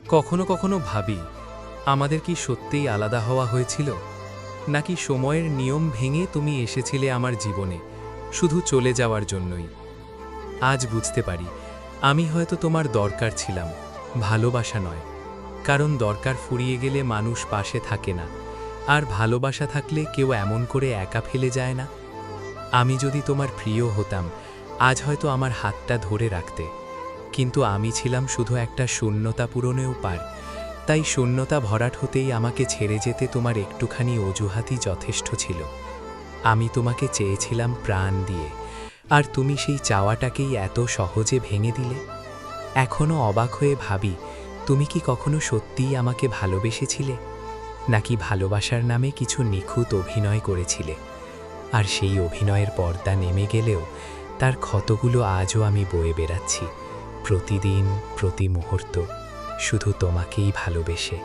কখনো কখনো ভাবি, আমাদের কি সত্যিই আলাদা হওয়া হয়েছিল, নাকি সময়ের নিয়ম ভেঙে তুমি এসেছিলে আমার জীবনে শুধু চলে যাওয়ার জন্যই। আজ বুঝতে পারি, আমি হয়তো তোমার দরকার ছিলাম, ভালোবাসা নয়। কারণ দরকার ফুরিয়ে গেলে মানুষ পাশে থাকে না, আর ভালোবাসা থাকলে কেউ এমন করে একা ফেলে যায় না। আমি যদি তোমার প্রিয় হতাম, আজ হয়তো আমার হাতটা ধরে রাখতে। কিন্তু আমি ছিলাম শুধু একটা শূন্যতা পূরণেও পার। তাই শূন্যতা ভরাট হতেই আমাকে ছেড়ে যেতে তোমার একটুখানি অজুহাতই যথেষ্ট ছিল। আমি তোমাকে চেয়েছিলাম প্রাণ দিয়ে, আর তুমি সেই চাওয়াটাকেই এত সহজে ভেঙে দিলে। এখনও অবাক হয়ে ভাবি, তুমি কি কখনো সত্যিই আমাকে ভালোবেসেছিলে, নাকি ভালোবাসার নামে কিছু নিখুঁত অভিনয় করেছিলে। আর সেই অভিনয়ের পর্দা নেমে গেলেও তার ক্ষতগুলো আজও আমি বয়ে বেড়াচ্ছি, প্রতিদিন প্রতি মুহূর্ত, শুধু তোমাকেই ভালোবেসে।